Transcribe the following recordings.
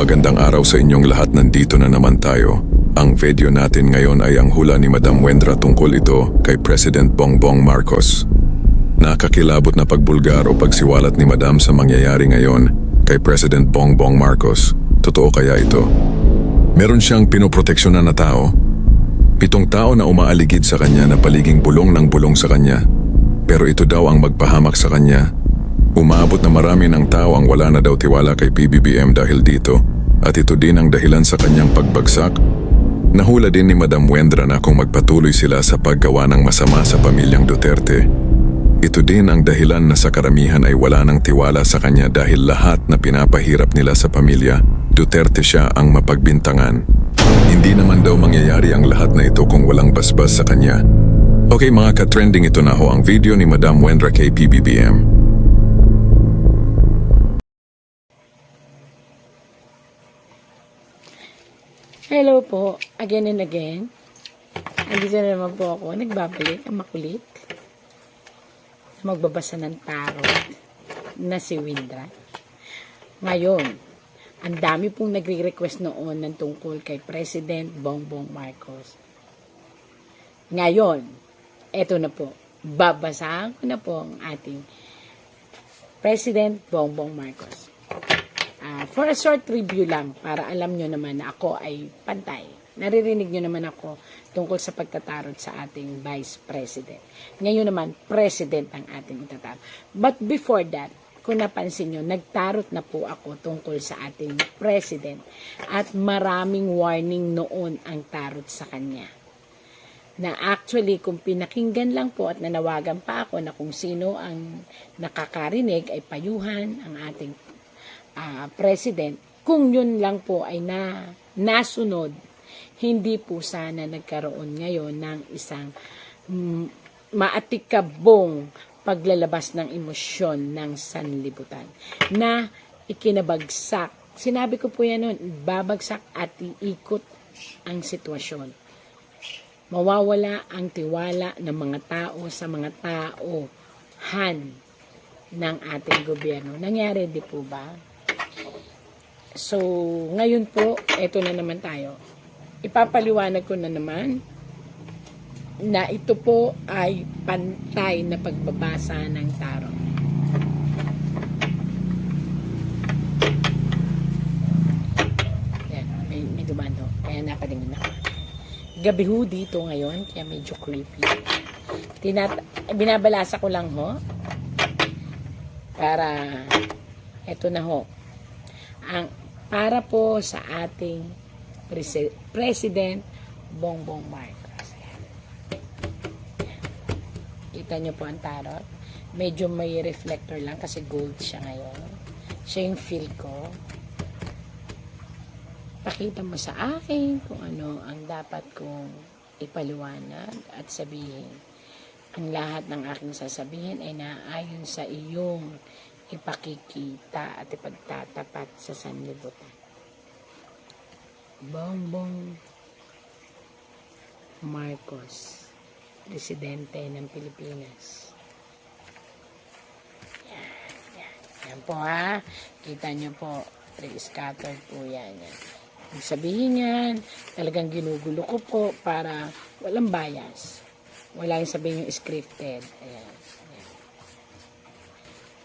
Magandang araw sa inyong lahat, nandito na naman tayo. Ang video natin ngayon ay ang hula ni Madam Wendra tungkol ito kay President Bongbong Marcos. Nakakilabot na pagbulgar o pagsiwalat ni Madam sa mangyayari ngayon kay President Bongbong Marcos. Totoo kaya ito? Meron siyang pinoproteksyonan na tao. 7 tao na umaaligid sa kanya na paliging bulong ng bulong sa kanya. Pero ito daw ang magpahamak sa kanya. Umaabot na marami ng tao ang wala na daw tiwala kay PBBM dahil dito, at ito din ang dahilan sa kanyang pagbagsak. Nahula din ni Madam Wendra na kung magpatuloy sila sa paggawa ng masama sa pamilyang Duterte. Ito din ang dahilan na sa karamihan ay wala ng tiwala sa kanya dahil lahat na pinapahirap nila sa pamilya, Duterte siya ang mapagbintangan. Hindi naman daw mangyayari ang lahat na ito kung walang basbas sa kanya. Okay mga ka-trending, ito na ho ang video ni Madam Wendra kay PBBM. Hello po, again and again. Andito na naman po ako, nagbabalik ang makulit. Magbabasa ng tarot na si Wendra. Ngayon, ang dami pong nagre-request noon ng tungkol kay President Bongbong Marcos. Ngayon, eto na po, babasahan ko na po ang ating President Bongbong Marcos. For a short review lang, para alam nyo naman na ako ay pantay. Naririnig nyo naman ako tungkol sa pagtatarot sa ating Vice President. Ngayon naman, President ang ating itatarot. But before that, kung napansin nyo, nagtarot na po ako tungkol sa ating President. At maraming warning noon ang tarot sa kanya. Na actually, kung pinakinggan lang po at nanawagan pa ako na kung sino ang nakakarinig ay payuhan ang ating President, kung yun lang po ay nasunod, hindi po sana nagkaroon ngayon ng isang maatikabong paglalabas ng emosyon ng sanlibutan na ikinabagsak. Sinabi ko po yan noon, babagsak at iikot ang sitwasyon. Mawawala ang tiwala ng mga tao sa mga tauhan ng ating gobyerno. Nangyari di po ba? So, ngayon po, eto na naman tayo. Ipapaliwanag ko na naman na ito po ay pantay na pagbabasa ng tarot. Yan, may dumano. Kaya napatingin ako. Gabi ho dito ngayon, kaya medyo creepy. Binabalasa ko lang ho. Para, eto na ho. Para po sa ating President Bongbong Marcos. Kita nyo po ang tarot. Medyo may reflector lang kasi gold siya ngayon. Siya yung feel ko. Pakita mo sa akin kung ano ang dapat kong ipaliwanag at sabihin. Ang lahat ng aking sasabihin ay naayon sa iyong ipakikita at ipagtatapat sa sanlibutan. Bongbong Marcos, Presidente ng Pilipinas. Yan po ha. Kita nyo po, scattered po yan. Ang sabihin yan, talagang ginugulo ko po para walang bias. Wala yung sabihin yung scripted. Ayan.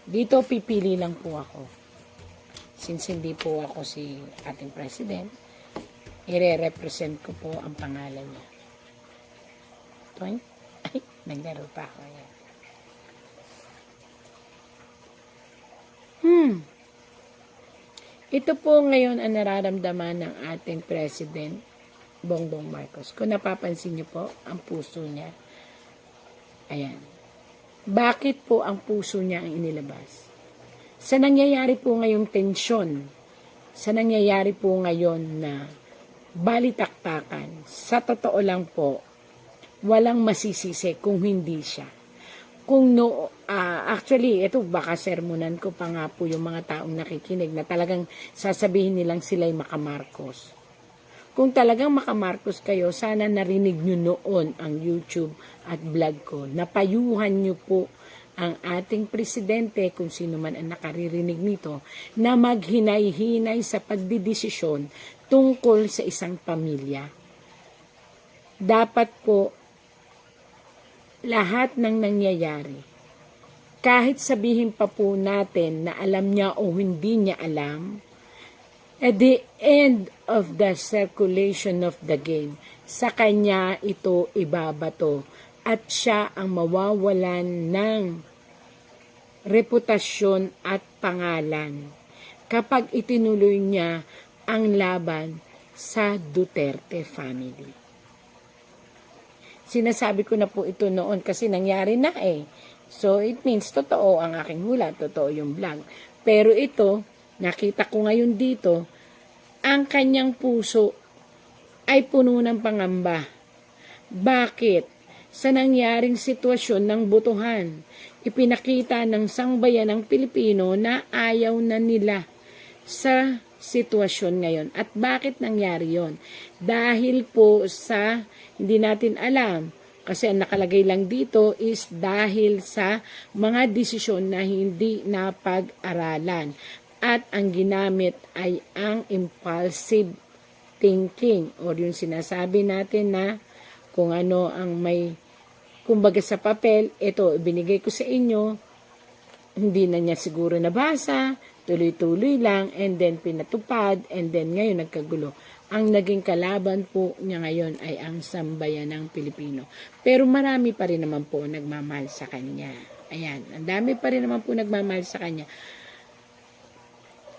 Dito pipili lang po ako. Since hindi po ako si ating President, i-represent ko po ang pangalan niya. Toy? Ay, naglaro pa ako. Ito po ngayon ang nararamdaman ng ating President Bongbong Marcos. Kung napapansin niyo po, ang puso niya. Ayan. Bakit po ang puso niya ang inilabas? Sa nangyayari po ngayong tensyon, sa nangyayari po ngayon na balitaktakan, sa totoo lang po, walang masisisi kung hindi siya. Actually, ito baka sermonan ko pa nga po yung mga taong nakikinig na talagang sasabihin nilang sila'y makamarcos. Kung talagang makamarcos kayo, sana narinig nyo noon ang YouTube at vlog ko. Napayuhan nyo po ang ating presidente, kung sino man ang nakaririnig nito, na maghinay-hinay sa pagdidesisyon tungkol sa isang pamilya. Dapat po lahat ng nangyayari, kahit sabihin pa po natin na alam niya o hindi niya alam, at the end of the circulation of the game, sa kanya ito ibabato at siya ang mawawalan ng reputasyon at pangalan kapag itinuloy niya ang laban sa Duterte family. Sinasabi ko na po ito noon kasi nangyari na eh. So it means totoo ang aking hula, totoo yung vlog. Pero ito, nakita ko ngayon dito, ang kanyang puso ay puno ng pangamba. Bakit? Sa nangyaring sitwasyon ng butuhan, ipinakita ng sangbayan ng Pilipino na ayaw na nila sa sitwasyon ngayon. At bakit nangyari yon? Dahil po sa, hindi natin alam, kasi ang nakalagay lang dito is dahil sa mga desisyon na hindi napag-aralan. At ang ginamit ay ang impulsive thinking or yung sinasabi natin na kung ano ang may kumbaga sa papel, ito ibinigay ko sa inyo, hindi na niya siguro nabasa, tuloy-tuloy lang, and then pinatupad, and then ngayon nagkagulo. Ang naging kalaban po niya ngayon ay ang sambayan ng Pilipino. Pero marami pa rin naman po nagmamahal sa kanya. Ayan, ang dami pa rin naman po nagmamahal sa kanya.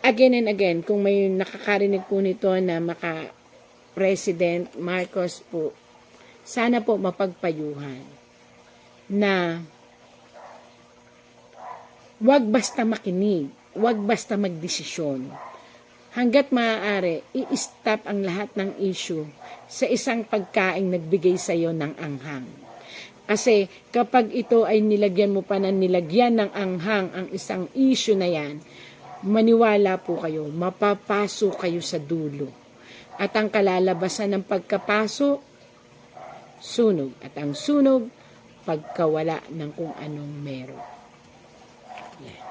Again and again, kung may nakakarinig po nito na President Marcos po, sana po mapagpayuhan na wag basta makinig, wag basta magdesisyon. Hanggat maaari, i-stop ang lahat ng issue sa isang pagkaing nagbigay sa iyo ng anghang. Kasi kapag ito ay nilagyan mo pa ng nilagyan ng anghang ang isang issue na yan, maniwala po kayo, mapapaso kayo sa dulo. At ang kalalabasan ng pagkapaso, sunog. At ang sunog, pagkawala ng kung anong meron. Yan.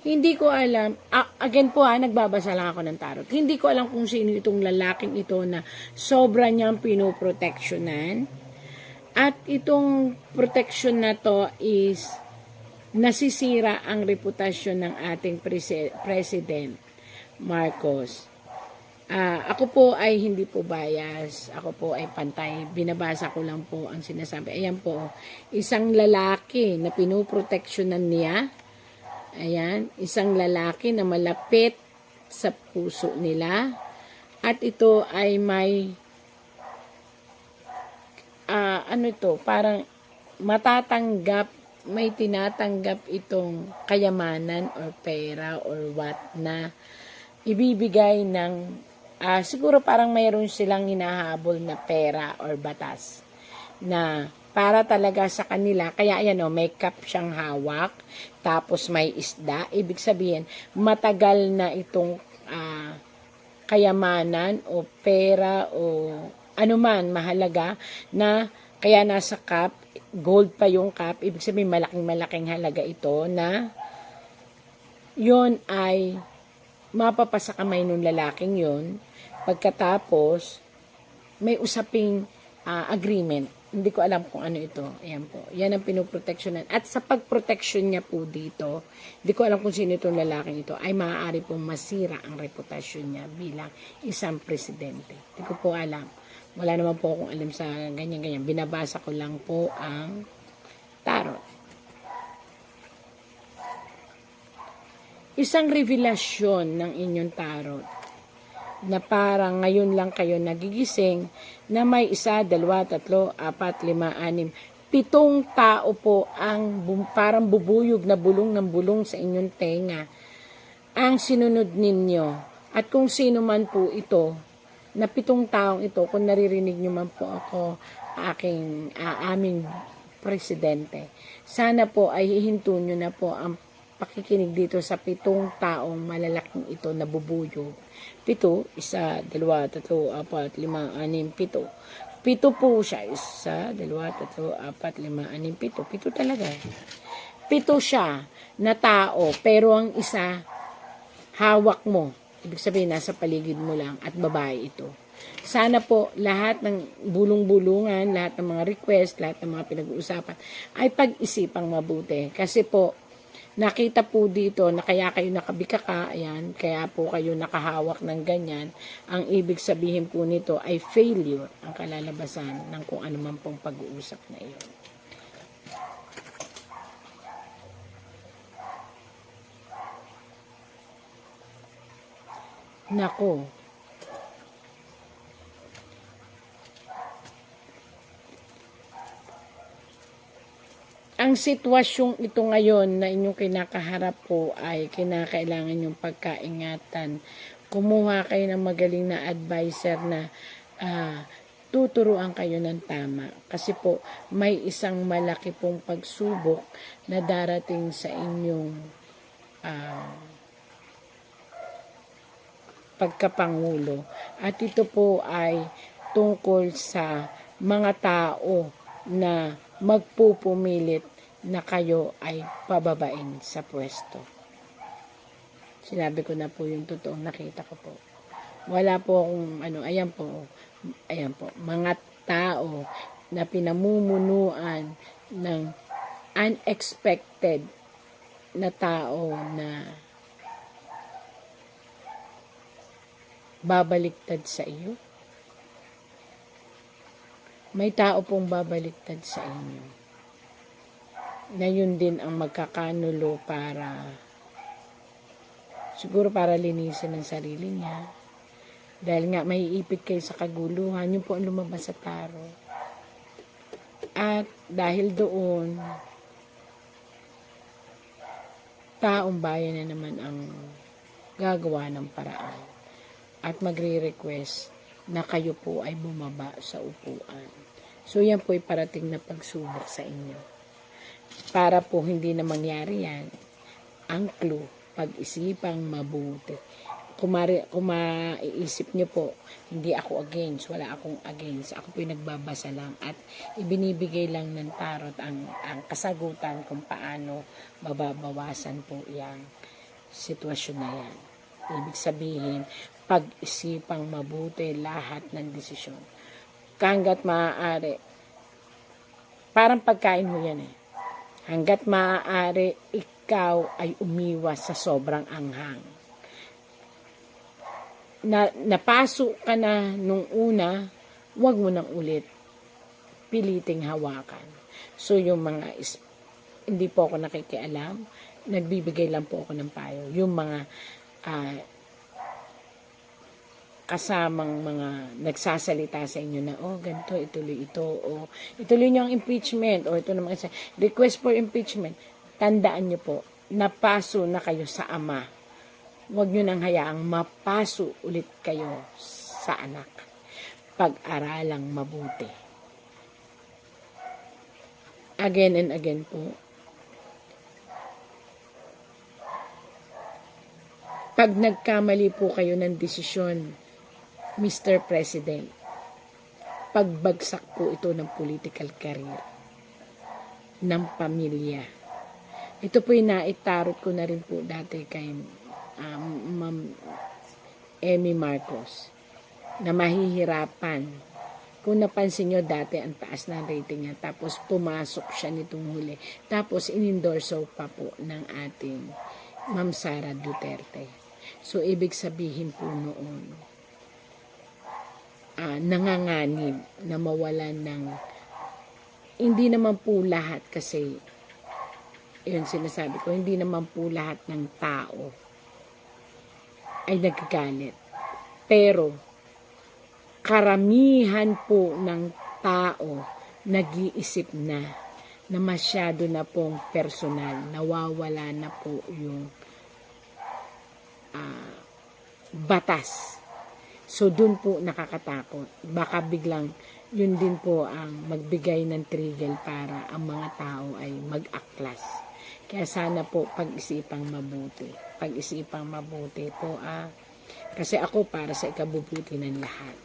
Hindi ko alam, again po nagbabasa lang ako ng tarot. Hindi ko alam kung sino itong lalaking ito na sobra niyang pinoproteksyonan. At itong protection na to is nasisira ang reputasyon ng ating President Marcos. Ako po ay hindi po bias. Ako po ay pantay. Binabasa ko lang po ang sinasabi. Ayan po, isang lalaki na pinoproteksyonan niya. Ayan, isang lalaki na malapit sa puso nila. At ito ay may, parang matatanggap, may tinatanggap itong kayamanan or pera or what na ibibigay ng, siguro parang mayroon silang hinahabol na pera or batas na para talaga sa kanila. Kaya ayan may cup siyang hawak, tapos may isda. Ibig sabihin, matagal na itong kayamanan o pera o anuman mahalaga na kaya nasa cup, gold pa yung cup. Ibig sabihin, malaking halaga ito na yon ay mapapasa kamay ng lalaking yon. Pagkatapos, may usaping agreement. Hindi ko alam kung ano ito. Ayan po. Yan ang pinoproteksyonan. At sa pagproteksyon niya po dito, hindi ko alam kung sino itong lalaking ito, ay maaari pong masira ang reputasyon niya bilang isang presidente. Hindi ko po alam. Wala naman po akong alam sa ganyan-ganyan. Binabasa ko lang po ang tarot. Isang revelasyon ng inyong tarot na parang ngayon lang kayo nagigising na may 1, 2, 3, 4, 5, 6, 7 tao po ang parang bubuyog na bulong ng bulong sa inyong tenga ang sinunod ninyo. At kung sino man po ito, na 7 taong ito, kung naririnig nyo man po ako, aming presidente, sana po ay hihinto nyo na po ang pakikinig dito sa 7 taong malalaking ito na bubuyog. 7, 1, 2, 3, 4, 5, 6, 7. 7 po siya. 1, 2, 3, 4, 5, 6, 7. 7 talaga. 7 siya na tao, pero ang isa, hawak mo. Ibig sabihin, nasa paligid mo lang at babae ito. Sana po lahat ng bulong-bulungan, lahat ng mga request, lahat ng mga pinag-uusapan ay pag-isipang mabuti. Kasi po, nakita po dito na kaya kayo nakabikaka, ayan, kaya po kayo nakahawak ng ganyan. Ang ibig sabihin po nito ay failure ang kalalabasan ng kung ano man pong pag-uusap na iyon. Nako. Ang sitwasyong ito ngayon na inyong kinakaharap po ay kinakailangan yung pagkaingatan. Kumuha kayo ng magaling na advisor na tuturuan kayo ng tama. Kasi po, may isang malaki pong pagsubok na darating sa inyong pagkapangulo. At ito po ay tungkol sa mga tao na magpupumilit na kayo ay pababain sa pwesto. Sinabi ko na po yung totoong nakita ko po. Wala po akong ayan po, mga tao na pinamumunuan ng unexpected na tao na babaliktad sa iyo. May tao pong babaliktad sa inyo na yun din ang magkakanulo para siguro para linisin ang sarili niya. Dahil nga may ipit kayo sa kaguluhan, yun po ang lumabas sa tarot. At dahil doon, taong bayan na naman ang gagawa ng paraan at magre-request na kayo po ay bumaba sa upuan. So yan po ay parating na pagsubok sa inyo. Para po hindi na mangyari yan, ang clue, pag-isipang mabuti. Kung maiisip nyo po, hindi ako against, wala akong against. Ako po yung nagbabasa lang at ibinibigay lang ng tarot ang kasagutan kung paano mababawasan po yung sitwasyon na yan. Ibig sabihin, pag-isipang mabuti lahat ng desisyon. Hanggat maaari, parang pagkain mo yan eh. Hanggat maaari, ikaw ay umiwas sa sobrang anghang. Napasok ka na nung una, wag mo nang ulit piliting hawakan. So yung mga, hindi po ako nakikialam, nagbibigay lang po ako ng payo. Yung mga kasamang mga nagsasalita sa inyo na, ganito, ituloy ito, ituloy nyo ang impeachment, ito naman isa, request for impeachment. Tandaan nyo po, napaso na kayo sa ama. Huwag nyo nang hayaang mapaso ulit kayo sa anak. Pag-aralang mabuti. Again and again po. Pag nagkamali po kayo ng desisyon, Mr. President, pagbagsak po ito ng political career, ng pamilya. Ito po yung naitarot ko na rin po dati kay Ma'am Amy Marcos, na mahihirapan. Kung napansin nyo dati, ang taas ng rating niya, tapos pumasok siya nitong huli. Tapos inendorso pa po ng ating Ma'am Sara Duterte. So, ibig sabihin po noon, nanganganib na mawalan ng, hindi naman po lahat kasi, yun sinasabi ko, hindi naman po lahat ng tao ay nagagalit. Pero, karamihan po ng tao nag-iisip na masyado na pong personal, nawawala na po yung batas. So, dun po nakakatakot. Baka biglang, yun din po ang magbigay ng trigger para ang mga tao ay mag-aklas. Kaya sana po pag-isipang mabuti. Pag-isipang mabuti po kasi ako para sa ikabubuti ng lahat.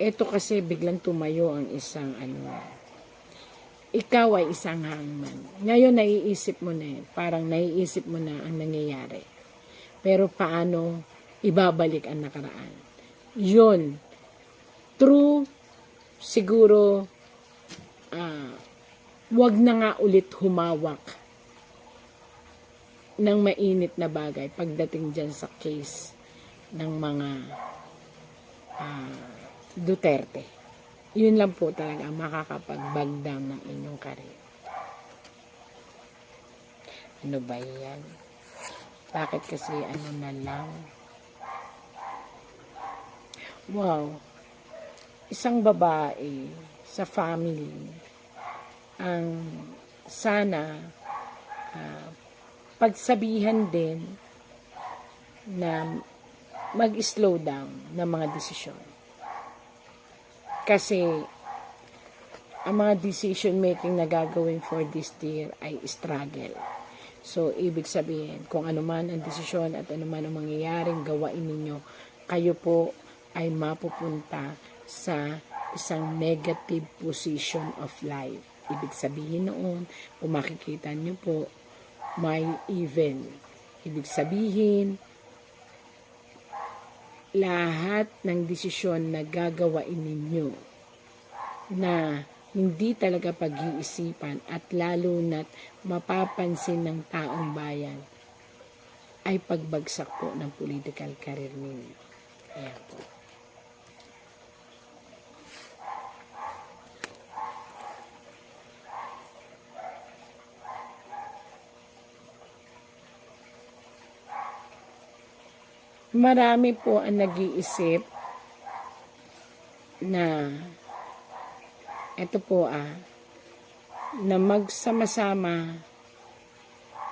Ito kasi biglang tumayo ang isang ikaw ay isang hangman. Ngayon naiisip mo na parang naiisip mo na ang nangyayari. Pero paano ibabalik ang nakaraan? Yun, true, siguro, wag na nga ulit humawak ng mainit na bagay pagdating dyan sa case ng mga Duterte. Yun lang po talaga ang makakapag-bagdam ng inyong karir. Ano ba yan? Bakit kasi na lang? Wow. Isang babae sa family ang sana pagsabihan din na mag-slow down ng mga desisyon. Kasi ang mga decision making na gagawin for this year ay struggle. So, ibig sabihin, kung ano man ang desisyon at ano man ang mangyayaring gawain ninyo, kayo po ay mapupunta sa isang negative position of life. Ibig sabihin noon, kung makikita nyo po, may evil. Ibig sabihin, lahat ng desisyon na gagawain ninyo na hindi talaga pag-iisipan at lalo na't mapapansin ng taong bayan ay pagbagsak po ng political career ninyo. Ayan po. Marami po ang nag-iisip na ito po na magsama-sama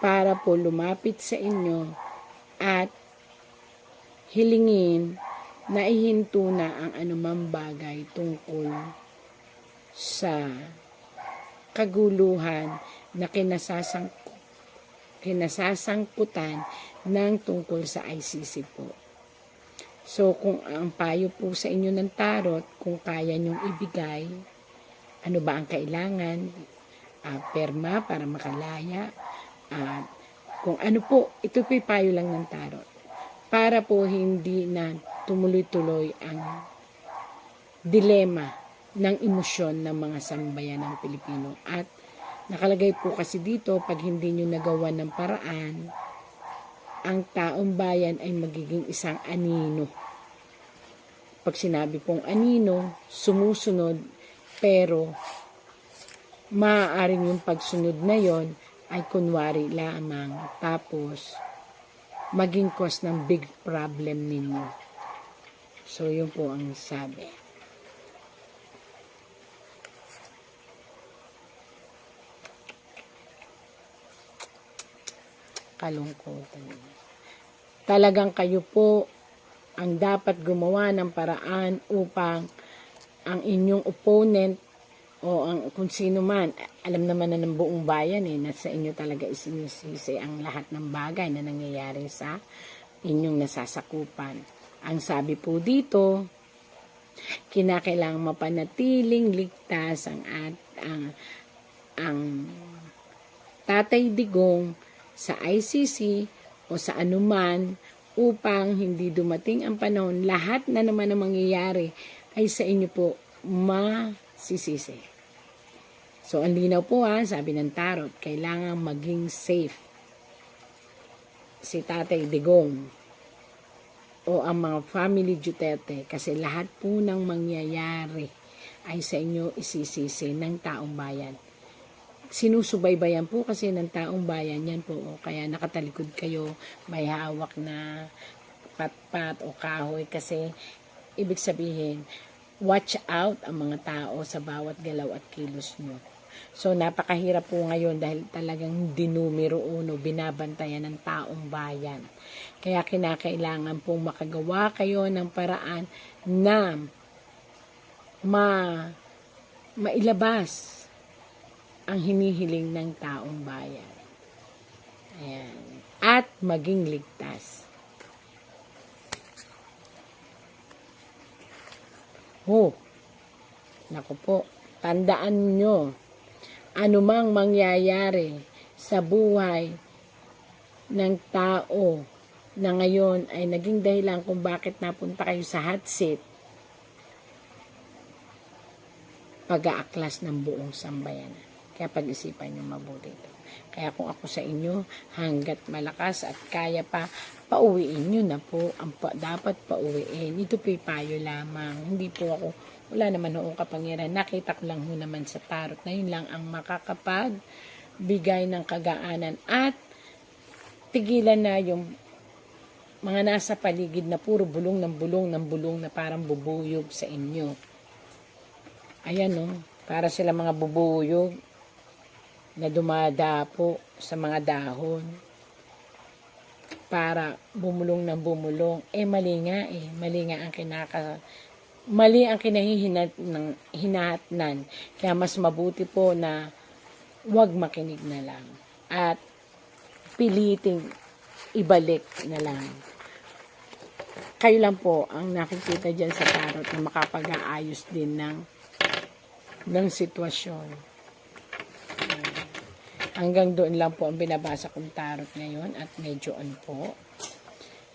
para po lumapit sa inyo at hilingin na ihinto na ang anumang bagay tungkol sa kaguluhan na kinasasangkutan ng tungkol sa ICC po. So, kung ang payo po sa inyo ng tarot, kung kaya nyong ibigay, ano ba ang kailangan, perma para makalaya, kung ano po, ito po'y payo lang ng tarot. Para po hindi na tumuloy-tuloy ang dilema ng emosyon ng mga sambayan ng Pilipino. At nakalagay po kasi dito, pag hindi nyo nagawa ng paraan, ang taong bayan ay magiging isang anino. Pag sinabi pong anino, sumusunod, pero maaaring yung pagsunod na yon ay kunwari lamang, tapos maging cause ng big problem ninyo. So, yun po ang sabi. Kalungkutan. Talagang kayo po ang dapat gumawa ng paraan upang ang inyong opponent o ang kung sino man, alam naman na ng buong bayan na sa inyo talaga isinisisi ang lahat ng bagay na nangyayari sa inyong nasasakupan. Ang sabi po dito, kinakailangang mapanatiling ligtas ang Tatay Digong sa ICC o sa anuman upang hindi dumating ang panahon, lahat na naman ang mangyayari ay sa inyo po masisisi. So, ang linaw po sabi ng tarot, kailangan maging safe si Tatay Digong o ang mga family Duterte kasi lahat po ng mangyayari ay sa inyo isisisi ng taong bayan. Sinusubaybayan po kasi ng taong bayan yan po. Kaya nakatalikod kayo, may hawak na pat-pat o kahoy kasi ibig sabihin, watch out ang mga tao sa bawat galaw at kilos nyo. So, napakahirap po ngayon dahil talagang dinumero uno, binabantayan ng taong bayan. Kaya kinakailangan pong makagawa kayo ng paraan na mailabas ang hinihiling ng taong bayan. Ayan. At maging ligtas. Naku po, tandaan nyo, anumang mangyayari sa buhay ng tao na ngayon ay naging dahilan kung bakit napunta kayo sa hot seat, pag-aaklas ng buong sambayanan. Kaya pag-isipan nyo mabuti ito. Kaya kung ako sa inyo, hanggat malakas at kaya pa, pauwiin nyo na po ang dapat pauwiin. Ito po'y payo lamang. Hindi po ako, wala naman noong kapangyarihan. Nakita ko lang ho naman sa tarot na yun lang ang makakapagbigay ng kagaanan at tigilan na yung mga nasa paligid na puro bulong ng bulong ng bulong na parang bubuyog sa inyo. Ayan para sila mga bubuyog na dumadapo sa mga dahon para bumulong ng bumulong. Mali nga mali ang hinahatnan. Kaya mas mabuti po na wag makinig na lang at piliting ibalik na lang. Kayo lang po ang nakikita dyan sa tarot na makapag-aayos din ng sitwasyon. Hanggang doon lang po ang binabasa kong tarot ngayon at medyo po.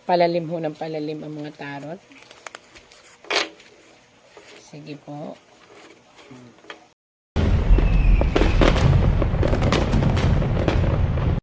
Palalim ho ng palalim ang mga tarot. Sige po.